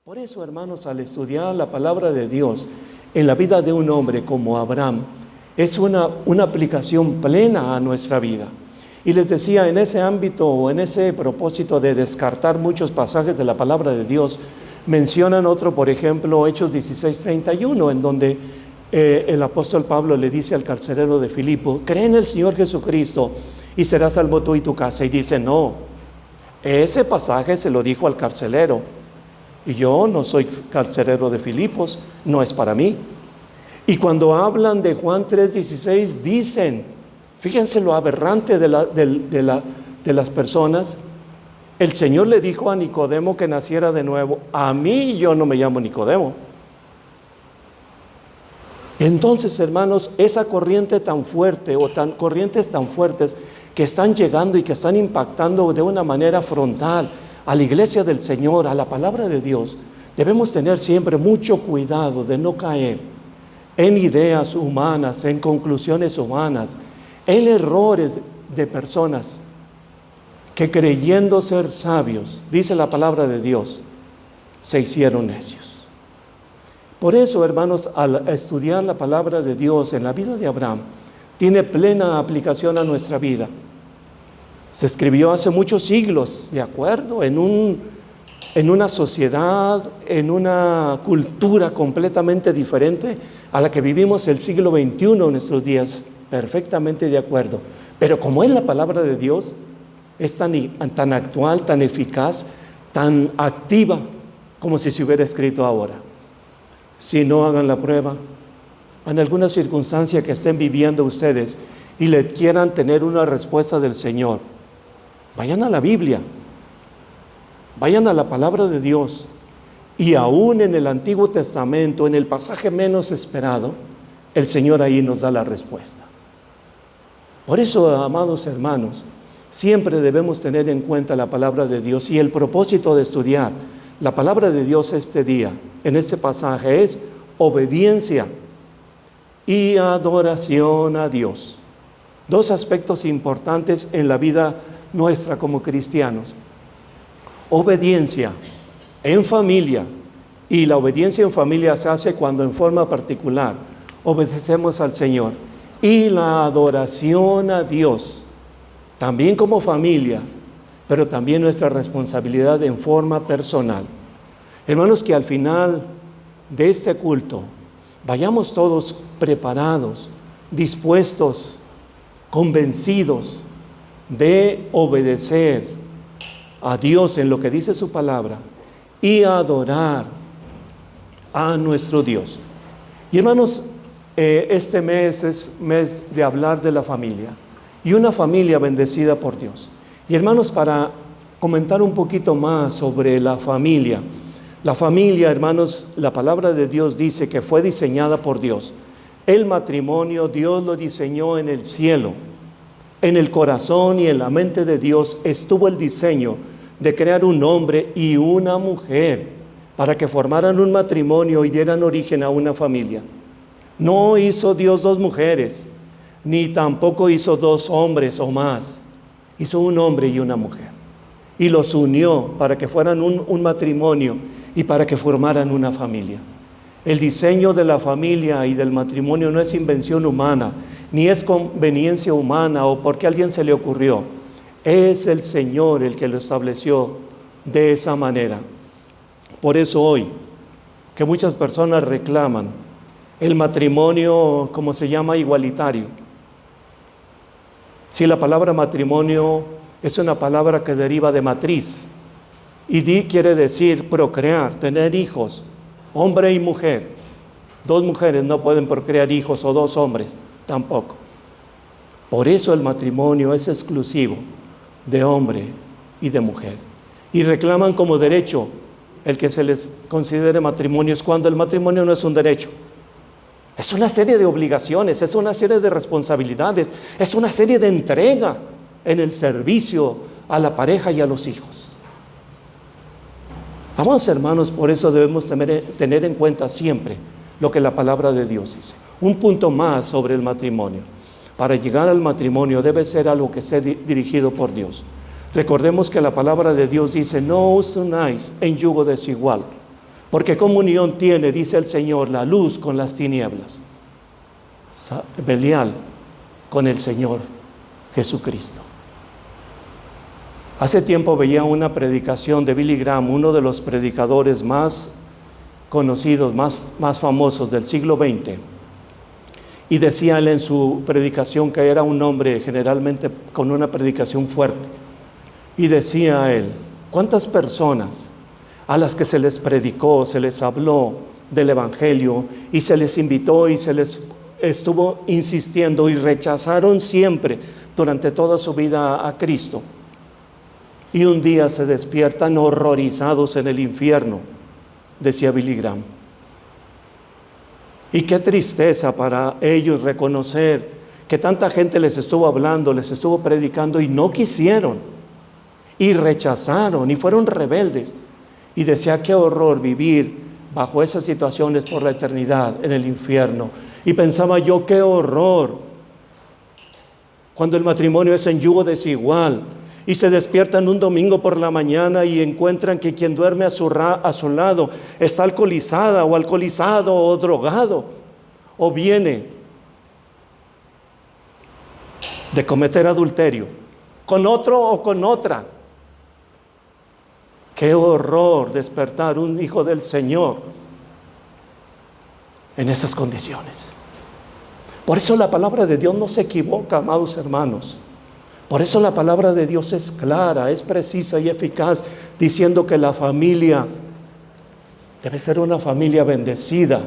Por eso, hermanos, al estudiar la palabra de Dios en la vida de un hombre como Abraham, es una aplicación plena a nuestra vida. Y les decía, en ese ámbito o en ese propósito de descartar muchos pasajes de la palabra de Dios, mencionan otro, por ejemplo, Hechos 16:31, en donde el apóstol Pablo le dice al carcelero de Filipo: cree en el Señor Jesucristo y serás salvo tú y tu casa. Y dice: no, ese pasaje se lo dijo al carcelero, y yo no soy carcelero de Filipos, no es para mí. Y cuando hablan de Juan 3:16, dicen, fíjense lo aberrante de las personas, el Señor le dijo a Nicodemo que naciera de nuevo. A mí, yo no me llamo Nicodemo. Entonces, hermanos, esa corriente tan fuerte corrientes tan fuertes que están llegando y que están impactando de una manera frontal a la iglesia del Señor, a la palabra de Dios, debemos tener siempre mucho cuidado de no caer en ideas humanas, en conclusiones humanas, en errores de personas que, creyendo ser sabios, dice la palabra de Dios, se hicieron necios. Por eso, hermanos, al estudiar la palabra de Dios en la vida de Abraham, tiene plena aplicación a nuestra vida. Se escribió hace muchos siglos, de acuerdo, en una sociedad, en una cultura completamente diferente a la que vivimos el siglo XXI en nuestros días, perfectamente de acuerdo. Pero como es la palabra de Dios, es tan actual, tan eficaz, tan activa, como si se hubiera escrito ahora. Si no, hagan la prueba en alguna circunstancia que estén viviendo ustedes y le quieran tener una respuesta del Señor. Vayan a la Biblia, vayan a la palabra de Dios, y aún en el Antiguo Testamento, en el pasaje menos esperado, el Señor ahí nos da la respuesta. Por eso, amados hermanos, siempre debemos tener en cuenta la palabra de Dios, y el propósito de estudiar la palabra de Dios este día, en este pasaje, es obediencia y adoración a Dios. Dos aspectos importantes en la vida nuestra como cristianos: obediencia en familia, y la obediencia en familia se hace cuando en forma particular obedecemos al Señor, y la adoración a Dios también como familia, pero también nuestra responsabilidad en forma personal. Hermanos, que al final de este culto vayamos todos preparados, dispuestos, convencidos de obedecer a Dios en lo que dice su palabra y adorar a nuestro Dios. Y hermanos, este mes es mes de hablar de la familia, y una familia bendecida por Dios. Y hermanos, para comentar un poquito más sobre la familia, hermanos, la palabra de Dios dice que fue diseñada por Dios. El matrimonio Dios lo diseñó en el cielo. En el corazón y en la mente de Dios estuvo el diseño de crear un hombre y una mujer para que formaran un matrimonio y dieran origen a una familia. No hizo Dios dos mujeres, ni tampoco hizo dos hombres o más. Hizo un hombre y una mujer, y los unió para que fueran un matrimonio y para que formaran una familia. El diseño de la familia y del matrimonio no es invención humana, ni es conveniencia humana o porque a alguien se le ocurrió. Es el Señor el que lo estableció de esa manera. Por eso hoy, que muchas personas reclaman el matrimonio, como se llama, igualitario. Si la palabra matrimonio es una palabra que deriva de matriz, y quiere decir procrear, tener hijos, hombre y mujer. Dos mujeres no pueden procrear hijos, o dos hombres tampoco. Por eso el matrimonio es exclusivo de hombre y de mujer. Y reclaman como derecho el que se les considere matrimonio, es cuando el matrimonio no es un derecho. Es una serie de obligaciones, es una serie de responsabilidades, es una serie de entrega en el servicio a la pareja y a los hijos. Amados hermanos, por eso debemos tener en cuenta siempre lo que la palabra de Dios dice. Un punto más sobre el matrimonio. Para llegar al matrimonio debe ser algo que sea dirigido por Dios. Recordemos que la palabra de Dios dice: no os unáis en yugo desigual Porque comunión tiene, dice el Señor, la luz con las tinieblas. Belial con el Señor Jesucristo. Hace tiempo veía una predicación de Billy Graham, uno de los predicadores más conocidos, más famosos del siglo XX. Y decía él en su predicación que era un hombre generalmente con una predicación fuerte. Y decía él, ¿cuántas personas a las que se les predicó, se les habló del Evangelio y se les invitó y se les estuvo insistiendo y rechazaron siempre durante toda su vida a Cristo? Y un día se despiertan horrorizados en el infierno, decía Billy Graham. Y qué tristeza para ellos reconocer que tanta gente les estuvo hablando, les estuvo predicando y no quisieron, y rechazaron y fueron rebeldes. Y decía, qué horror vivir bajo esas situaciones por la eternidad en el infierno. Y pensaba yo, qué horror cuando el matrimonio es en yugo desigual y se despiertan un domingo por la mañana y encuentran que quien duerme a su lado está alcoholizada o alcoholizado o drogado, o viene de cometer adulterio con otro o con otra. Qué horror despertar un hijo del Señor en esas condiciones. Por eso la palabra de Dios no se equivoca, amados hermanos. Por eso la palabra de Dios es clara, es precisa y eficaz, diciendo que la familia debe ser una familia bendecida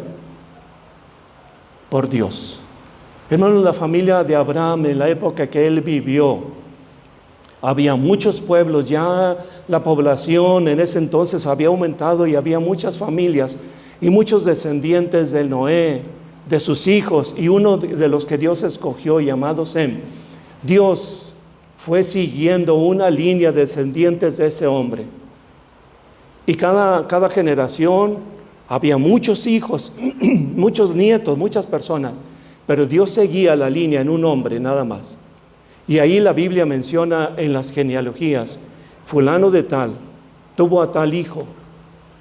por Dios. Hermanos, la familia de Abraham en la época que él vivió, había muchos pueblos, ya la población en ese entonces había aumentado y había muchas familias y muchos descendientes de Noé, de sus hijos, y uno de los que Dios escogió, llamado Sem. Dios fue siguiendo una línea de descendientes de ese hombre. Y cada generación había muchos hijos, muchos nietos, muchas personas, pero Dios seguía la línea en un hombre nada más. Y ahí la Biblia menciona en las genealogías, fulano de tal tuvo a tal hijo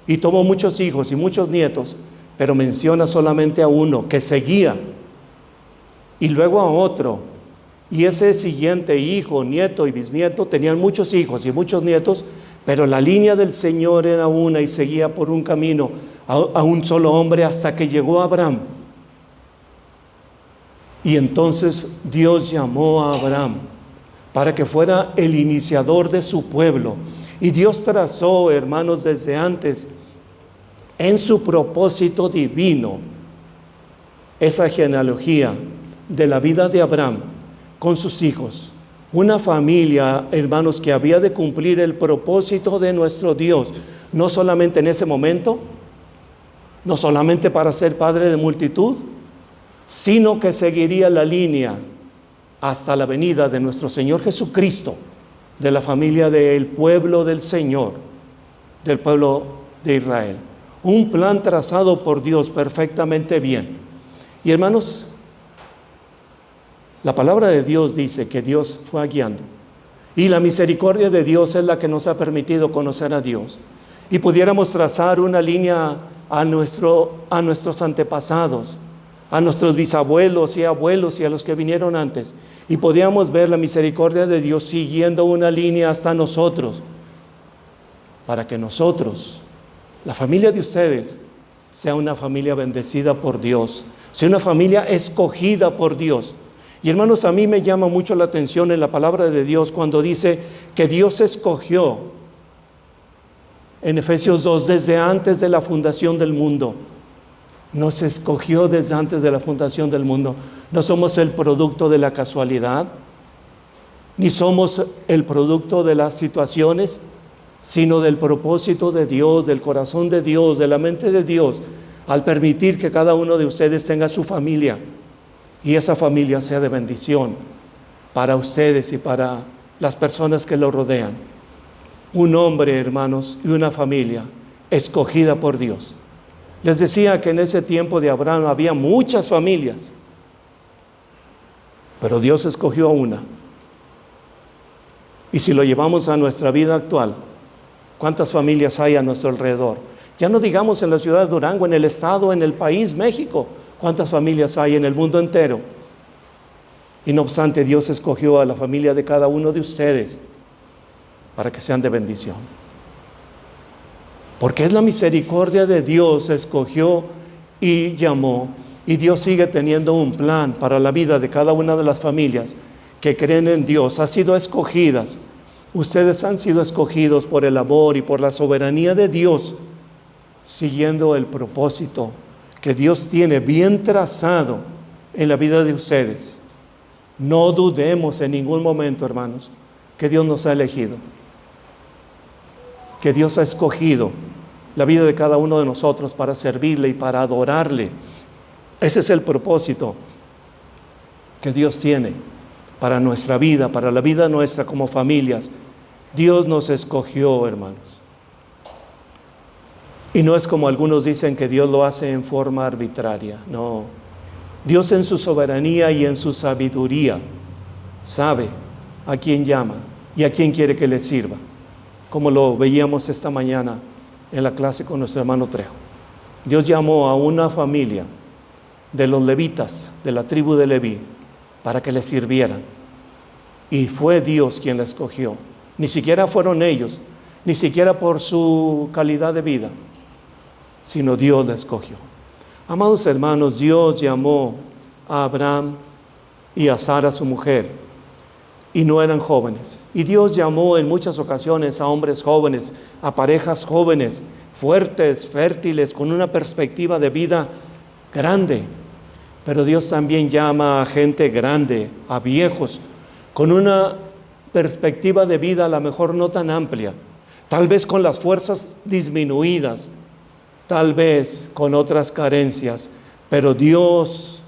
y tuvo muchos hijos y muchos nietos, pero menciona solamente a uno que seguía y luego a otro. Y ese siguiente hijo, nieto y bisnieto tenían muchos hijos y muchos nietos, pero la línea del Señor era una y seguía por un camino a un solo hombre hasta que llegó Abraham. Y entonces Dios llamó a Abraham para que fuera el iniciador de su pueblo. Y Dios trazó, hermanos, desde antes, en su propósito divino, esa genealogía de la vida de Abraham con sus hijos. Una familia, hermanos, que había de cumplir el propósito de nuestro Dios, no solamente en ese momento, no solamente para ser padre de multitud, sino que seguiría la línea hasta la venida de nuestro Señor Jesucristo, de la familia del pueblo del Señor, del pueblo de Israel. Un plan trazado por Dios perfectamente bien. Y hermanos, la palabra de Dios dice que Dios fue guiando. Y la misericordia de Dios es la que nos ha permitido conocer a Dios. Y pudiéramos trazar una línea a nuestros antepasados, a nuestros bisabuelos y abuelos y a los que vinieron antes. Y podíamos ver la misericordia de Dios siguiendo una línea hasta nosotros, para que nosotros, la familia de ustedes, sea una familia bendecida por Dios, sea una familia escogida por Dios. Y hermanos, a mí me llama mucho la atención en la palabra de Dios cuando dice que Dios escogió, en Efesios 2, desde antes de la fundación del mundo. Nos escogió desde antes de la fundación del mundo. No somos el producto de la casualidad, ni somos el producto de las situaciones, sino del propósito de Dios, del corazón de Dios, de la mente de Dios, al permitir que cada uno de ustedes tenga su familia. Y esa familia sea de bendición para ustedes y para las personas que lo rodean. Un hombre, hermanos, y una familia escogida por Dios. Les decía que en ese tiempo de Abraham había muchas familias, pero Dios escogió a una. Y si lo llevamos a nuestra vida actual, ¿cuántas familias hay a nuestro alrededor? Ya no digamos en la ciudad de Durango, en el estado, en el país, México. ¿Cuántas familias hay en el mundo entero? Y no obstante, Dios escogió a la familia de cada uno de ustedes para que sean de bendición. Porque es la misericordia de Dios, escogió y llamó. Y Dios sigue teniendo un plan para la vida de cada una de las familias que creen en Dios. Han sido escogidas. Ustedes han sido escogidos por el amor y por la soberanía de Dios, siguiendo el propósito que Dios tiene bien trazado en la vida de ustedes. No dudemos en ningún momento, hermanos, que Dios nos ha elegido, que Dios ha escogido la vida de cada uno de nosotros para servirle y para adorarle. Ese es el propósito que Dios tiene para nuestra vida, para la vida nuestra como familias. Dios nos escogió, hermanos. Y no es como algunos dicen que Dios lo hace en forma arbitraria. No. Dios en su soberanía y en su sabiduría sabe a quién llama y a quién quiere que le sirva. Como lo veíamos esta mañana en la clase con nuestro hermano Trejo. Dios llamó a una familia de los levitas, de la tribu de Leví, para que le sirvieran. Y fue Dios quien la escogió. Ni siquiera fueron ellos, ni siquiera por su calidad de vida, sino Dios la escogió. Amados hermanos, Dios llamó a Abraham y a Sara, su mujer, y no eran jóvenes. Y Dios llamó en muchas ocasiones a hombres jóvenes, a parejas jóvenes, fuertes, fértiles, con una perspectiva de vida grande. Pero Dios también llama a gente grande, a viejos, con una perspectiva de vida a lo mejor no tan amplia, tal vez con las fuerzas disminuidas, tal vez con otras carencias, pero Dios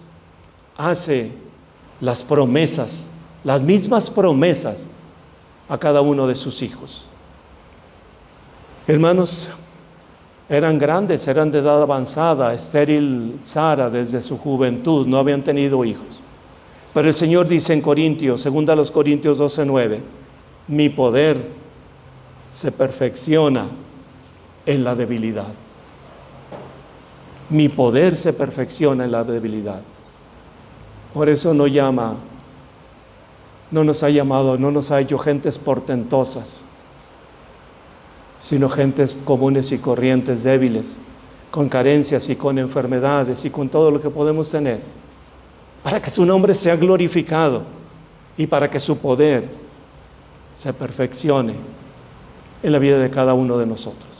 hace las promesas, las mismas promesas a cada uno de sus hijos. Hermanos, eran grandes, eran de edad avanzada, estéril Sara desde su juventud, no habían tenido hijos. Pero el Señor dice en Corintios, 2 Corintios 12:9, mi poder se perfecciona en la debilidad. Mi poder se perfecciona en la debilidad. Por eso no nos ha llamado, no nos ha hecho gentes portentosas, sino gentes comunes y corrientes, débiles, con carencias y con enfermedades y con todo lo que podemos tener, para que su nombre sea glorificado y para que su poder se perfeccione en la vida de cada uno de nosotros.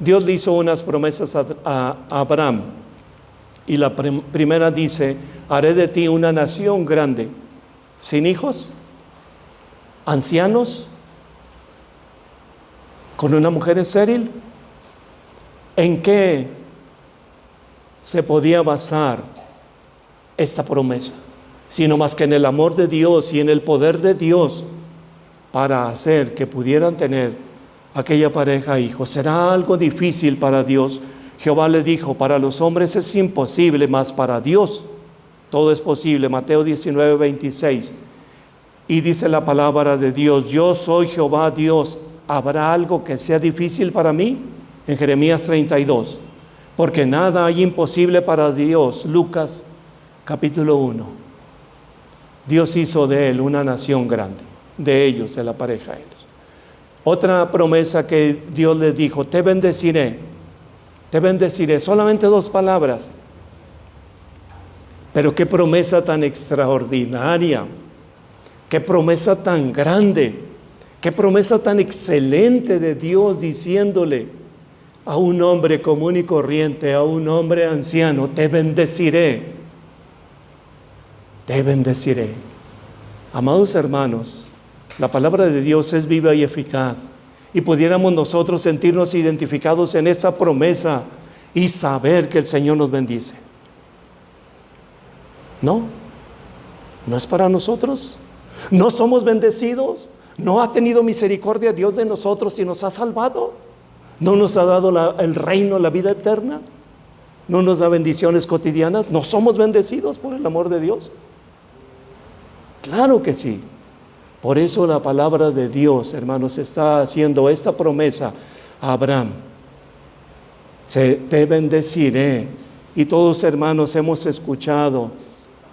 Dios le hizo unas promesas a Abraham, y la primera dice: haré de ti una nación grande, sin hijos, ancianos, con una mujer estéril. ¿En qué se podía basar esta promesa? Sino más que en el amor de Dios y en el poder de Dios para hacer que pudieran tener aquella pareja hijos. ¿Será algo difícil para Dios? Jehová le dijo: para los hombres es imposible, mas para Dios todo es posible. Mateo 19:26. Y dice la palabra de Dios: yo soy Jehová Dios, ¿habrá algo que sea difícil para mí? En Jeremías 32. Porque nada hay imposible para Dios. Lucas capítulo 1. Dios hizo de él una nación grande, de ellos, de la pareja de ellos. Otra promesa que Dios les dijo: te bendeciré, te bendeciré. Solamente 2 palabras. Pero qué promesa tan extraordinaria, qué promesa tan grande, qué promesa tan excelente de Dios, diciéndole a un hombre común y corriente, a un hombre anciano: te bendeciré, te bendeciré. Amados hermanos, la palabra de Dios es viva y eficaz, y pudiéramos nosotros sentirnos identificados en esa promesa y saber que el Señor nos bendice. No es para nosotros. No somos bendecidos. No ha tenido misericordia Dios de nosotros y nos ha salvado. No nos ha dado el reino, la vida eterna. No nos da bendiciones cotidianas. No somos bendecidos por el amor de Dios. Claro que sí. Por eso la palabra de Dios, hermanos, está haciendo esta promesa a Abraham. Te bendeciré. Y todos, hermanos, hemos escuchado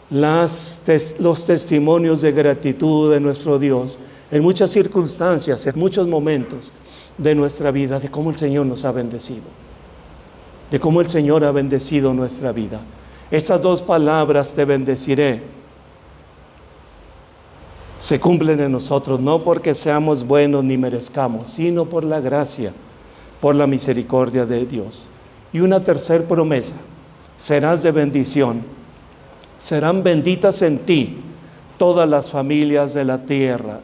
los testimonios de gratitud de nuestro Dios en muchas circunstancias, en muchos momentos de nuestra vida, de cómo el Señor nos ha bendecido, de cómo el Señor ha bendecido nuestra vida. Estas dos palabras, te bendeciré, se cumplen en nosotros, no porque seamos buenos ni merezcamos, sino por la gracia, por la misericordia de Dios. Y una tercera promesa: serás de bendición. Serán benditas en ti todas las familias de la tierra.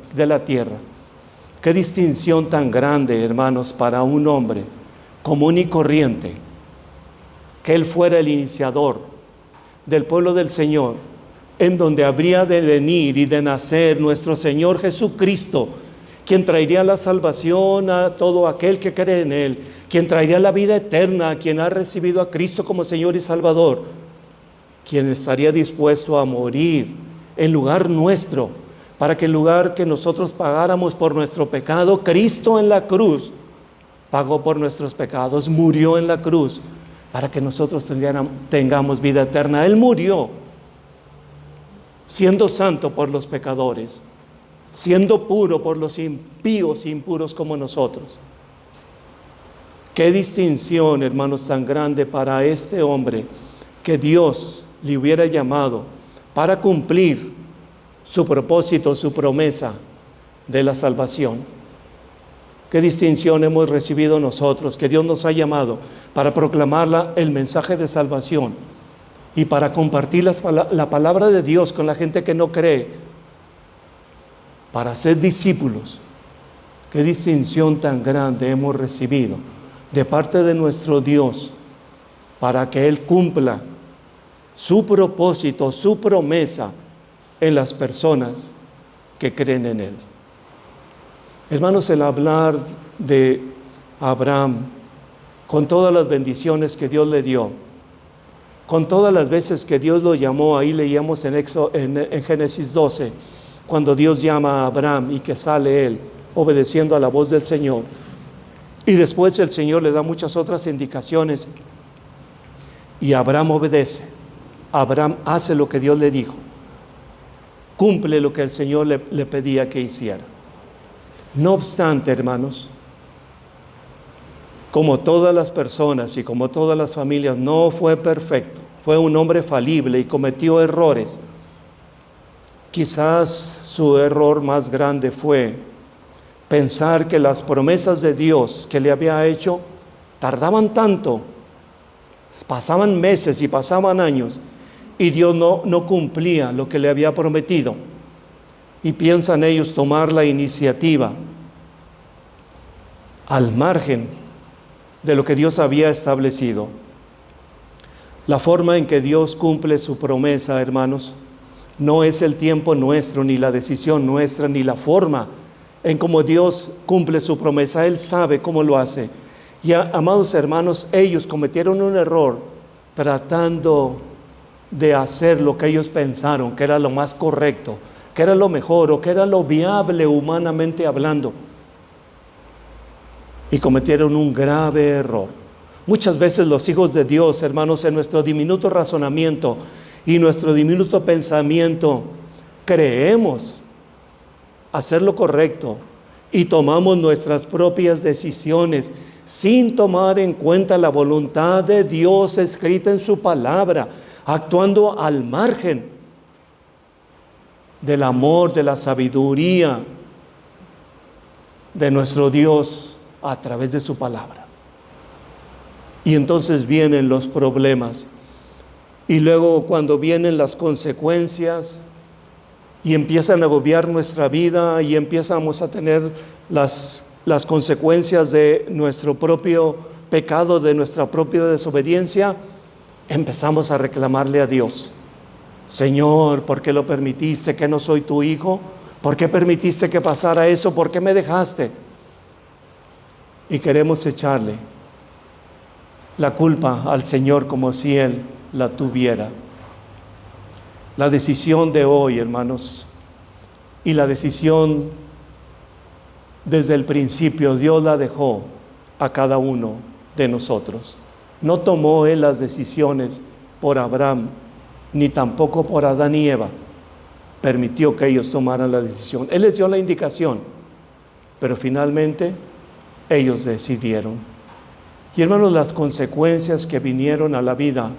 Qué distinción tan grande, hermanos, para un hombre común y corriente, que él fuera el iniciador del pueblo del Señor, en donde habría de venir y de nacer nuestro Señor Jesucristo, quien traería la salvación a todo aquel que cree en Él, quien traería la vida eterna a quien ha recibido a Cristo como Señor y Salvador, quien estaría dispuesto a morir en lugar nuestro, para que en lugar que nosotros pagáramos por nuestro pecado, Cristo en la cruz pagó por nuestros pecados, murió en la cruz, para que nosotros tengamos vida eterna. Él murió siendo santo por los pecadores, siendo puro por los impíos e impuros como nosotros. Qué distinción, hermanos, tan grande para este hombre, que Dios le hubiera llamado para cumplir su propósito, su promesa de la salvación. Qué distinción hemos recibido nosotros, que Dios nos ha llamado para proclamar el mensaje de salvación y para compartir la palabra de Dios con la gente que no cree, para ser discípulos. Qué distinción tan grande hemos recibido de parte de nuestro Dios, para que Él cumpla su propósito, su promesa en las personas que creen en Él. Hermanos, el hablar de Abraham, con todas las bendiciones que Dios le dio, con todas las veces que Dios lo llamó, ahí leíamos en Génesis 12, cuando Dios llama a Abraham y que sale él obedeciendo a la voz del Señor. Y después el Señor le da muchas otras indicaciones y Abraham obedece. Abraham hace lo que Dios le dijo, cumple lo que el Señor le pedía que hiciera. No obstante, hermanos, como todas las personas y como todas las familias, no fue perfecto. Fue un hombre falible y cometió errores. Quizás su error más grande fue pensar que las promesas de Dios que le había hecho tardaban tanto. Pasaban meses y pasaban años y Dios no cumplía lo que le había prometido. Y piensan ellos tomar la iniciativa al margen de lo que Dios había establecido. La forma en que Dios cumple su promesa, hermanos, no es el tiempo nuestro, ni la decisión nuestra, ni la forma en cómo Dios cumple su promesa. Él sabe cómo lo hace. Y amados hermanos, ellos cometieron un error tratando de hacer lo que ellos pensaron que era lo más correcto, que era lo mejor o que era lo viable humanamente hablando. Y cometieron un grave error. Muchas veces los hijos de Dios, hermanos, en nuestro diminuto razonamiento y nuestro diminuto pensamiento, creemos hacer lo correcto y tomamos nuestras propias decisiones sin tomar en cuenta la voluntad de Dios escrita en su palabra, actuando al margen del amor, de la sabiduría de nuestro Dios a través de su palabra. Y entonces vienen los problemas. Y luego cuando vienen las consecuencias y empiezan a agobiar nuestra vida y empezamos a tener las consecuencias de nuestro propio pecado, de nuestra propia desobediencia, empezamos a reclamarle a Dios. Señor, ¿por qué lo permitiste? ¿Que no soy tu hijo? ¿Por qué permitiste que pasara eso? ¿Por qué me dejaste? Y queremos echarle la culpa al Señor como si Él la tuviera. La decisión de hoy, hermanos, y la decisión desde el principio, Dios la dejó a cada uno de nosotros. No tomó Él las decisiones por Abraham, ni tampoco por Adán y Eva. Permitió que ellos tomaran la decisión. Él les dio la indicación, pero finalmente ellos decidieron. Y hermanos, las consecuencias que vinieron a la vida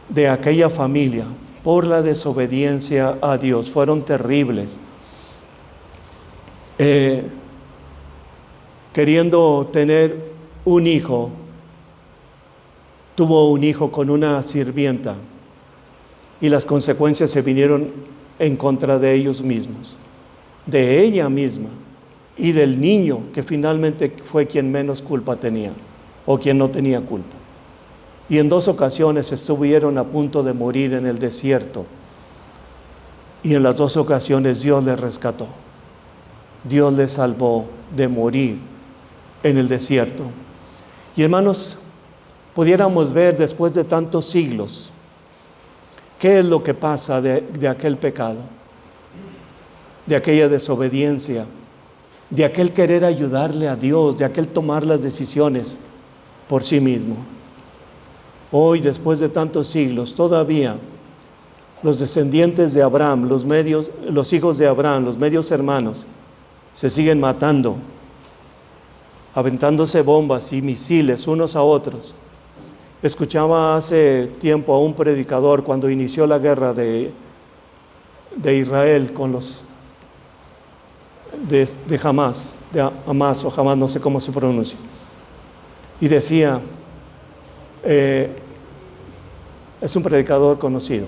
de aquella familia por la desobediencia a Dios fueron terribles. Queriendo tener un hijo, tuvo un hijo con una sirvienta y las consecuencias se vinieron en contra de ellos mismos, de ella misma y del niño, que finalmente fue quien menos culpa tenía o quien no tenía culpa. Y en 2 ocasiones estuvieron a punto de morir en el desierto, y en las 2 ocasiones Dios les rescató. Dios les salvó de morir en el desierto. Y hermanos, pudiéramos ver después de tantos siglos qué es lo que pasa de aquel pecado, de aquella desobediencia, de aquel querer ayudarle a Dios, de aquel tomar las decisiones por sí mismo. Hoy, después de tantos siglos, todavía los descendientes de Abraham, los hijos de Abraham, los medios hermanos, se siguen matando, aventándose bombas y misiles unos a otros. Escuchaba hace tiempo a un predicador cuando inició la guerra de Israel con los de Hamas, o Hamas, no sé cómo se pronuncia, y decía, es un predicador conocido,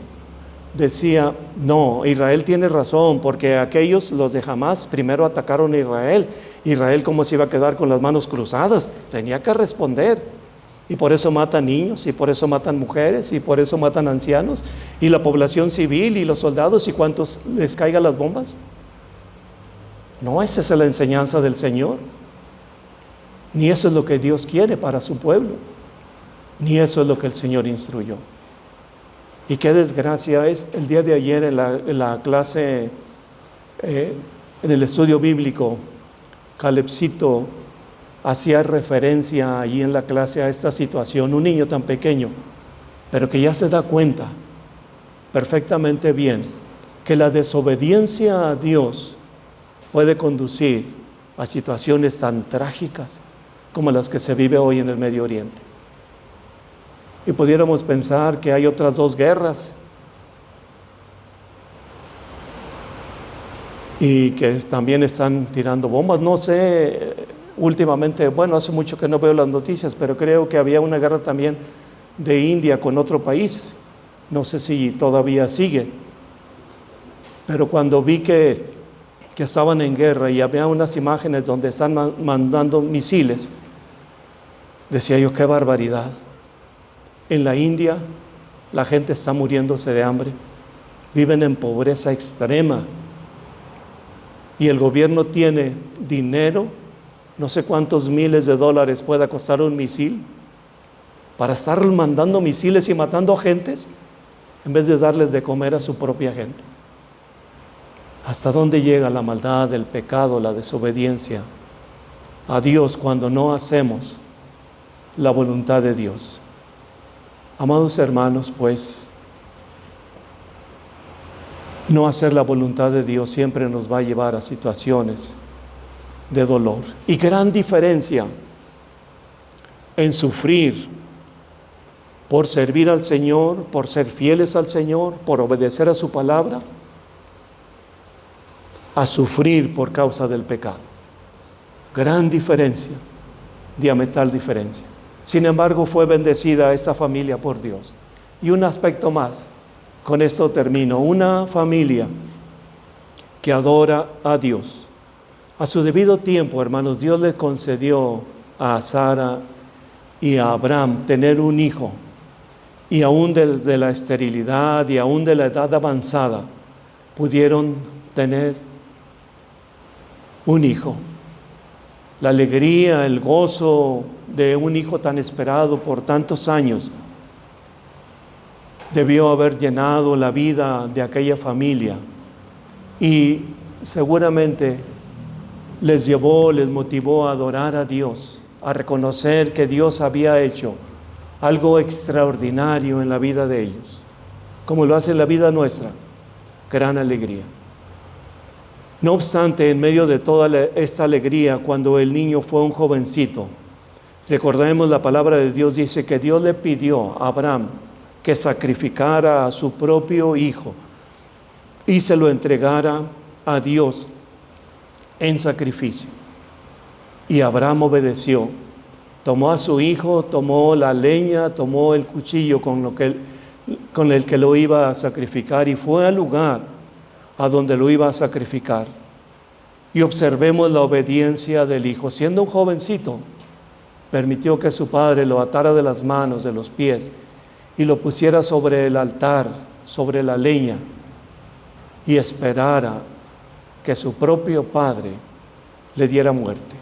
decía, no, Israel tiene razón, porque aquellos, los de Hamas, primero atacaron a Israel. Israel, ¿cómo se iba a quedar con las manos cruzadas? Tenía que responder, y por eso matan niños, y por eso matan mujeres, y por eso matan ancianos, y la población civil, y los soldados, y cuántos les caigan las bombas. No, esa es la enseñanza del Señor, ni eso es lo que Dios quiere para su pueblo, ni eso es lo que el Señor instruyó. Y qué desgracia es. El día de ayer en la clase, en el estudio bíblico, Calebcito hacía referencia allí en la clase a esta situación, un niño tan pequeño, pero que ya se da cuenta perfectamente bien que la desobediencia a Dios puede conducir a situaciones tan trágicas como las que se vive hoy en el Medio Oriente. Y pudiéramos pensar que hay otras 2 guerras y que también están tirando bombas. No sé, últimamente, bueno, hace mucho que no veo las noticias, pero creo que había una guerra también de India con otro país. No sé si todavía sigue. Pero cuando vi que estaban en guerra y había unas imágenes donde están mandando misiles, decía yo, qué barbaridad. En la India la gente está muriéndose de hambre, viven en pobreza extrema, y el gobierno tiene dinero, no sé cuántos miles de dólares pueda costar un misil, para estar mandando misiles y matando a gentes, en vez de darles de comer a su propia gente. ¿Hasta dónde llega la maldad, el pecado, la desobediencia a Dios cuando no hacemos la voluntad de Dios? Amados hermanos, pues, no hacer la voluntad de Dios siempre nos va a llevar a situaciones de dolor. Y gran diferencia en sufrir por servir al Señor, por ser fieles al Señor, por obedecer a su palabra, a sufrir por causa del pecado. Gran diferencia, diametral diferencia. Sin embargo, fue bendecida esa familia por Dios. Y un aspecto más, con esto termino, una familia que adora a Dios. A su debido tiempo, hermanos, Dios le concedió a Sara y a Abraham tener un hijo. Y aún desde la esterilidad y aún de la edad avanzada, pudieron tener un hijo. La alegría, el gozo de un hijo tan esperado por tantos años debió haber llenado la vida de aquella familia, y seguramente les motivó a adorar a Dios, a reconocer que Dios había hecho algo extraordinario en la vida de ellos, como lo hace en la vida nuestra, gran alegría. No obstante, en medio de toda esta alegría, cuando el niño fue un jovencito, recordemos la palabra de Dios, dice que Dios le pidió a Abraham que sacrificara a su propio hijo y se lo entregara a Dios en sacrificio. Y Abraham obedeció. Tomó a su hijo, tomó la leña, tomó el cuchillo con el que lo iba a sacrificar y fue al lugar a donde lo iba a sacrificar. Y observemos la obediencia del hijo. Siendo un jovencito, permitió que su padre lo atara de las manos, de los pies, y lo pusiera sobre el altar, sobre la leña, y esperara que su propio padre le diera muerte.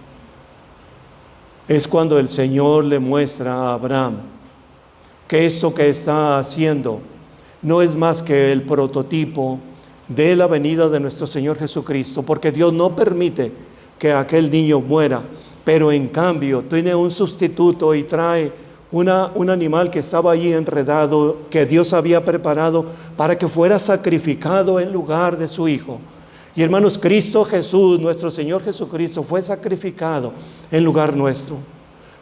Es cuando el Señor le muestra a Abraham que esto que está haciendo no es más que el prototipo de la venida de nuestro Señor Jesucristo, porque Dios no permite que aquel niño muera, pero en cambio tiene un sustituto y trae un animal que estaba allí enredado, que Dios había preparado para que fuera sacrificado en lugar de su hijo. Y hermanos, Cristo Jesús, nuestro Señor Jesucristo, fue sacrificado en lugar nuestro.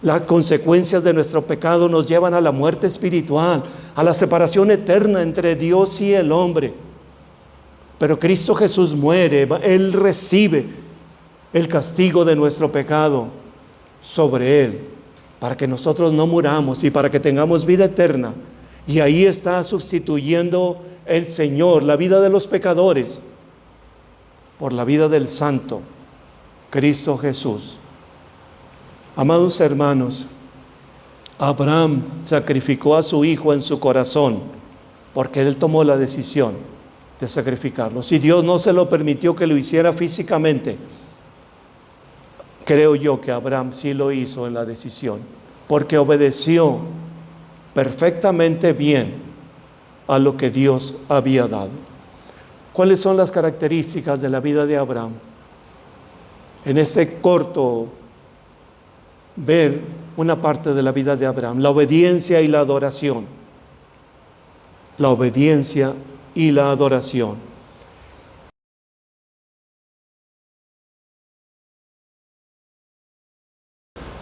Las consecuencias de nuestro pecado nos llevan a la muerte espiritual, a la separación eterna entre Dios y el hombre. Pero Cristo Jesús muere, Él recibe el castigo de nuestro pecado sobre Él, para que nosotros no muramos y para que tengamos vida eterna. Y ahí está sustituyendo el Señor la vida de los pecadores por la vida del Santo, Cristo Jesús. Amados hermanos, Abraham sacrificó a su hijo en su corazón, porque él tomó la decisión de sacrificarlo. Si Dios no se lo permitió que lo hiciera físicamente, creo yo que Abraham sí lo hizo en la decisión, porque obedeció perfectamente bien a lo que Dios había dado. ¿Cuáles son las características de la vida de Abraham? En ese corto ver una parte de la vida de Abraham, la obediencia y la adoración. La obediencia y la adoración.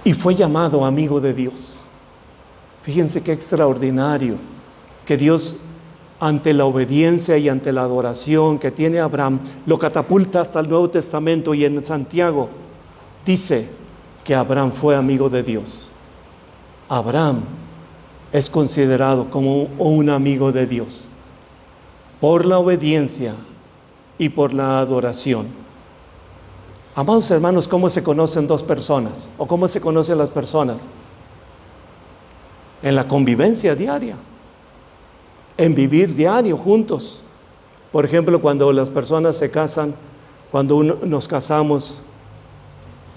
Y fue llamado amigo de Dios. Fíjense qué extraordinario que Dios, ante la obediencia y ante la adoración que tiene Abraham, lo catapulta hasta el Nuevo Testamento, y en Santiago dice que Abraham fue amigo de Dios. Abraham es considerado como un amigo de Dios por la obediencia y por la adoración. Amados hermanos, ¿cómo se conocen dos personas? ¿O cómo se conocen las personas? En la convivencia diaria, en vivir diario juntos. Por ejemplo, cuando las personas se casan, cuando nos casamos,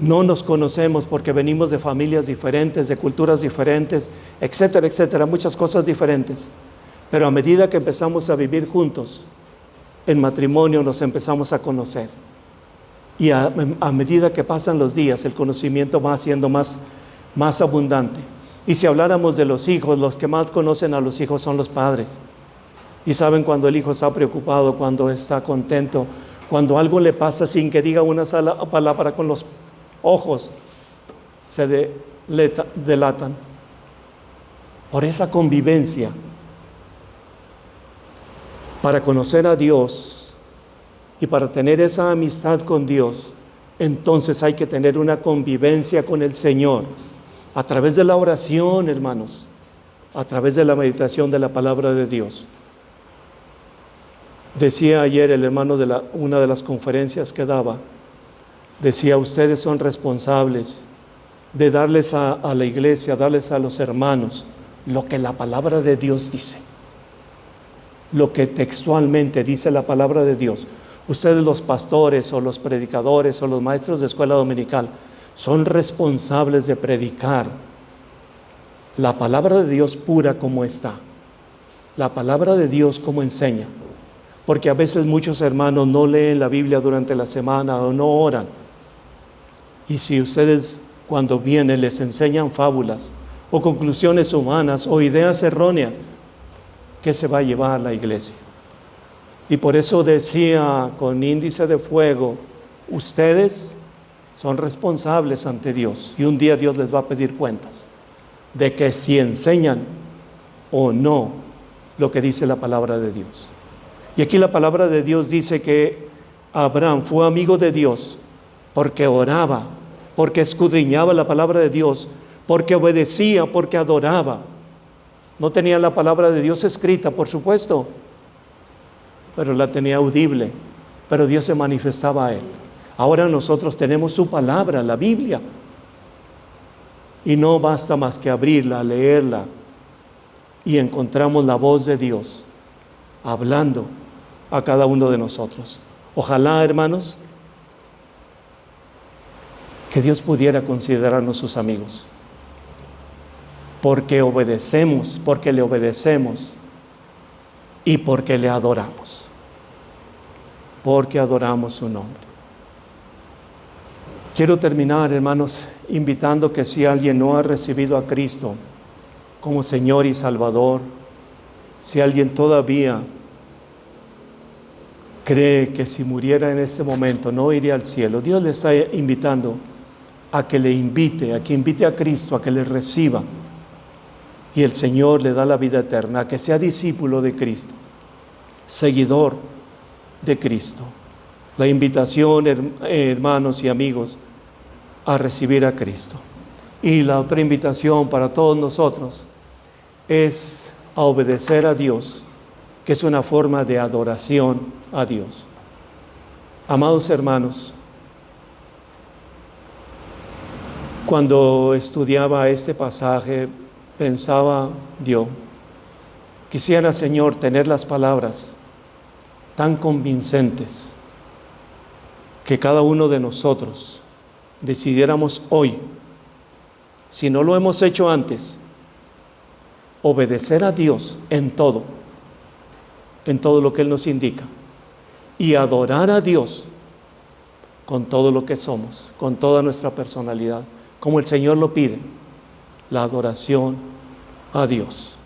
no nos conocemos porque venimos de familias diferentes, de culturas diferentes, etcétera, etcétera, muchas cosas diferentes. Pero a medida que empezamos a vivir juntos, en matrimonio nos empezamos a conocer. Y a medida que pasan los días, el conocimiento va siendo más abundante. Y si habláramos de los hijos, los que más conocen a los hijos son los padres. Y saben cuando el hijo está preocupado, cuando está contento, cuando algo le pasa sin que diga una sola palabra, con los ojos se delatan. Por esa convivencia, para conocer a Dios y para tener esa amistad con Dios, entonces hay que tener una convivencia con el Señor a través de la oración, hermanos, a través de la meditación de la palabra de Dios. Decía ayer el hermano de una de las conferencias que daba, decía: ustedes son responsables de darles a la iglesia, darles a los hermanos lo que la palabra de Dios dice, lo que textualmente dice la palabra de Dios. Ustedes, los pastores o los predicadores o los maestros de escuela dominical, son responsables de predicar la palabra de Dios pura como está, la palabra de Dios como enseña. Porque a veces muchos hermanos no leen la Biblia durante la semana o no oran. Y si ustedes cuando vienen les enseñan fábulas o conclusiones humanas o ideas erróneas que se va a llevar la iglesia. Y por eso decía con índice de fuego, ustedes son responsables ante Dios y un día Dios les va a pedir cuentas de que si enseñan o no lo que dice la palabra de Dios. Y aquí la palabra de Dios dice que Abraham fue amigo de Dios porque oraba, porque escudriñaba la palabra de Dios, porque obedecía, porque adoraba. No tenía la palabra de Dios escrita, por supuesto, pero la tenía audible, pero Dios se manifestaba a él. Ahora nosotros tenemos su palabra, la Biblia, y no basta más que abrirla, leerla, y encontramos la voz de Dios hablando a cada uno de nosotros. Ojalá, hermanos, que Dios pudiera considerarnos sus amigos, porque obedecemos, porque le obedecemos y porque le adoramos, porque adoramos su nombre. Quiero terminar, hermanos, invitando que si alguien no ha recibido a Cristo como Señor y Salvador, si alguien todavía cree que si muriera en este momento no iría al cielo, Dios le está invitando a que le invite, a que invite a Cristo, a que le reciba, y el Señor le da la vida eterna, a que sea discípulo de Cristo, seguidor de Cristo. La invitación, hermanos y amigos, a recibir a Cristo. Y la otra invitación para todos nosotros es a obedecer a Dios, que es una forma de adoración a Dios. Amados hermanos, cuando estudiaba este pasaje, pensaba yo, quisiera, Señor, tener las palabras tan convincentes que cada uno de nosotros decidiéramos hoy, si no lo hemos hecho antes, obedecer a Dios en todo lo que Él nos indica, y adorar a Dios con todo lo que somos, con toda nuestra personalidad, como el Señor lo pide, la adoración a Dios.